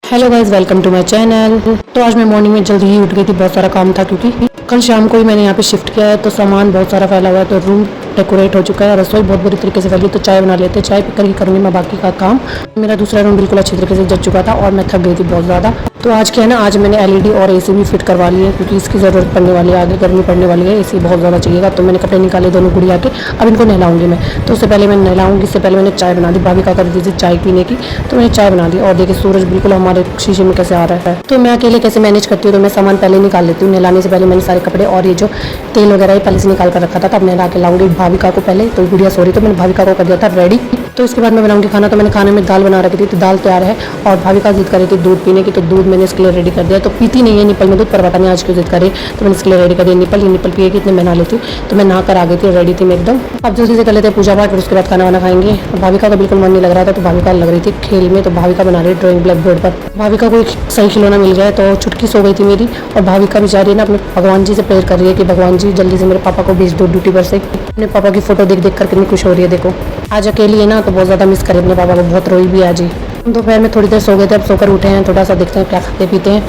Hello guys, welcome to my channel. तो आज मैं मॉर्निंग में जल्दी ही उठ गई थी, बहुत सारा काम था क्योंकि कल शाम को ही मैंने यहाँ पे शिफ्ट किया है, तो सामान बहुत सारा फैला हुआ है। तो रूम डेकोरेट हो चुका है, रसोई बहुत बुरी तरीके से फैली। तो चाय बना लेते हैं, चाय पीकर ही करूँगी मैं बाकी का काम। मेरा दूसरा रूम बिल्कुल अच्छी तरीके से जच चुका था और मैं थक गई थी बहुत ज़्यादा। तो आज क्या है ना, आज मैंने एलईडी और एसी भी फिट करवा ली है क्योंकि इसकी ज़रूरत पड़ने वाली है, आगे गर्मी पड़ने वाली है, एसी बहुत ज़्यादा चाहिएगा। तो मैंने कपड़े निकाले दोनों गुड़िया के, अब इनको नहलाऊंगी मैं। तो उससे पहले मैं नहलाऊंगी, इससे पहले मैंने चाय बना दी। भाभी का कर दी थी चाय पीने की, तो मैंने चाय बना दी। और देखिए सूरज बिल्कुल हमारे शीशे में कैसे आ रहा है। तो मैं अकेले कैसे मैनेज करती हूँ, तो मैं सामान पहले निकाल लेती हूँ। नहलाने से पहले मैंने सारे कपड़े और ये जो तेल वगैरह ही पहले से निकाल कर रखा था, तब नहला के लाऊंगी भाविका को पहले। तो गुड़िया सो रही, तो मैंने भाविका को कर दिया था रेडी। तो इसके बाद मैं बनाऊंगी खाना। तो मैंने खाने में दाल बना रखी थी, तो दाल तैयार है। और भाविका जिद कर रही थी दूध पीने की, तो दूध मैंने इसके लिए रेडी कर दिया। तो पीती नहीं है निपल में दूध, पर पता नहीं आज क्यों जिद करे, तो मैंने इसके लिए रेडी कर दिया। निपल पिएगी, इतने बना लेती हूँ। तो मैं नहा कर आ गई थी, रेडी थी मैं एकदम। अब जल्दी से कर लेते हैं पूजा पाठ, फिर उसके बाद खाना वाना खाएंगे। भाविका का बिल्कुल मन नहीं लग रहा था, तो भाविका लग रही थी खेल में। तो भाविका बना रही है ड्राइंग ब्लैक बोर्ड पर। भाविका को एक सही खिलौना मिल गया, तो छुटकी सो गई थी मेरी। और भाविका बेचारी ना अपने भगवान जी से प्रेयर कर रही है कि भगवान जी जल्दी से मेरे पापा को भेज दो ड्यूटी पर से। अपने पापा की फोटो देख कर कितनी खुश हो रही है देखो। आज अकेली है ना, तो बहुत ज़्यादा मिस करे अपने पापा को, बहुत रोई भी आज ही। दोपहर में थोड़ी देर सो गए थे, अब सोकर उठे हैं। थोड़ा सा देखते हैं क्या खाते पीते हैं।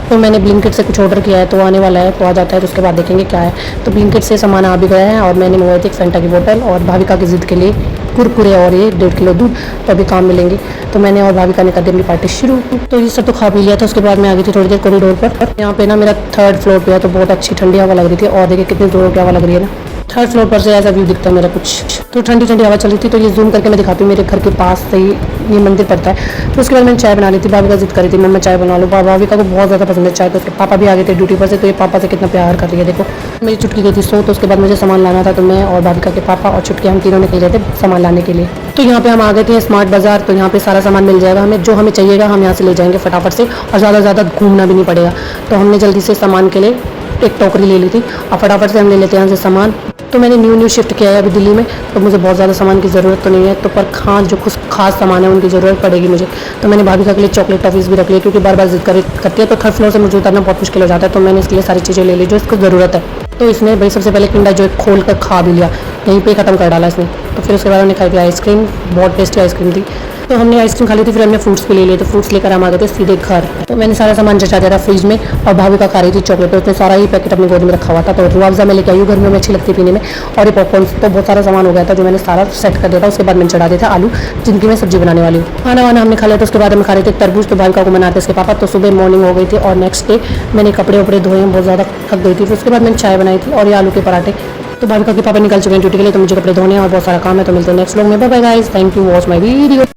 तो मैंने ब्लिंकिट से कुछ ऑर्डर किया है, तो आने वाला है, तो आ जाता है तो उसके बाद देखेंगे क्या है। तो ब्लिंकिट से सामान आ भी गया है। और मैंने मंगवाई थी एक फेंटा की बोतल और भाविका की जिद के लिए कुरकुरे और ये 1.5 किलो दूध, तो अभी काम मिलेंगे। तो मैंने और भाविका ने कर दी अपनी पार्टी शुरू। तो ये सब तो खा पी लिया था। उसके बाद मैं आ गई थी थोड़ी देर कॉरिडोर पर। यहाँ पे ना मेरा 3rd फ्लोर पे है, तो बहुत अच्छी ठंडी हवा लग रही थी। और देखिए कितनी जोरों की हवा लग रही है ना। 3rd फ्लोर पर से ऐसा व्यू दिखता है मेरा कुछ। तो ठंडी ठंडी हवा चल रही थी। तो ये जूम करके मैं दिखाती हूँ, मेरे घर के पास से ही ये मंदिर पड़ता है। तो उसके बाद मैंने चाय बना ली थी। भाविका जिद करी थी मैं चाय बना लूँ। भाविका को बहुत ज़्यादा पसंद है चाय। तो उसके पापा भी आ गए थे ड्यूटी पर से, तो ये पापा से कितना प्यार कर रही है देखो। मेरी चुटकी गई थी सो, तो उसके बाद मुझे सामान लाना था। तो मैं और भाविका के पापा और चुटकी हम तीनों निकल गए थे सामान लाने के लिए। तो यहाँ पे हम आ गए थे स्मार्ट बाजार। तो यहाँ पे सारा सामान मिल जाएगा हमें, जो हमें चाहिएगा हम यहाँ से ले जाएंगे फटाफट से, और ज़्यादा घूमना भी नहीं पड़ेगा। तो हमने जल्दी से सामान के लिए एक टोकरी ले ली थी और फटाफट से हम ले लेते हैं यहाँ से सामान। तो मैंने न्यू शिफ्ट किया है अभी दिल्ली में, तो मुझे बहुत ज़्यादा सामान की ज़रूरत तो नहीं है। तो पर खास जो कुछ खास सामान है उनकी ज़रूरत पड़ेगी मुझे। तो मैंने भाविका के लिए चॉकलेट टॉफीज़ भी रख ली, क्योंकि बार बार जिद करती है। तो 3rd फ्लोर से मुझे उतरना बहुत मुश्किल हो जाता है। तो मैंने इसके लिए सारी चीज़ें ले ली जो इसको ज़रूरत है। तो इसने भाई सबसे पहले किंडर जो खोल कर खा भी लिया, यहीं पे ख़त्म कर डाला इसने। तो फिर उसके बाद हमने खाई थी आइसक्रीम, बहुत टेस्टी आइसक्रीम थी। तो हमने आइसक्रीम खा ली थी, फिर हमने फ्रूट्स भी ले लिए। तो फ्रूट्स लेकर हम आ गए थे सीधे घर। तो मैंने सारा सामान जचा दिया था फ्रिज में, और भाविका खा रही थी चॉकलेट। तो उसने सारा ही पैकेट अपनी गोद में रखा हुआ था। तो रुआवजा मैं लेके आई हूँ, गर्मियों में अच्छी लगती है पीने में। और ये पॉपकॉर्न, तो बहुत सारा सामान हो गया था जो मैंने सारा सेट कर दिया था। उसके बाद मैंने चढ़ा दिया था आलू, जिनकी मैं सब्जी बनाने वाली हूँ। खाना वाना हमने खा लिया। तो उसके बाद हम खा रहे थे तरबूज। तो भाविका को मनाते इसके पापा। तो सुबह मॉर्निंग हो गई थी और नेक्स्ट डे मैंने कपड़े वपड़े धोए हैं, बहुत ज़्यादा थक गई थी। फिर उसके बाद मैंने चाय बनाई थी और ये आलू के पराठे। तो भाविका के पापा निकल चुके हैं ड्यूटी के लिए, तो मुझे कपड़े धोने हैं और बहुत सारा काम है। तो मिलते हैं नेक्स्ट व्लॉग में। Bye bye guys, thank you watch my video.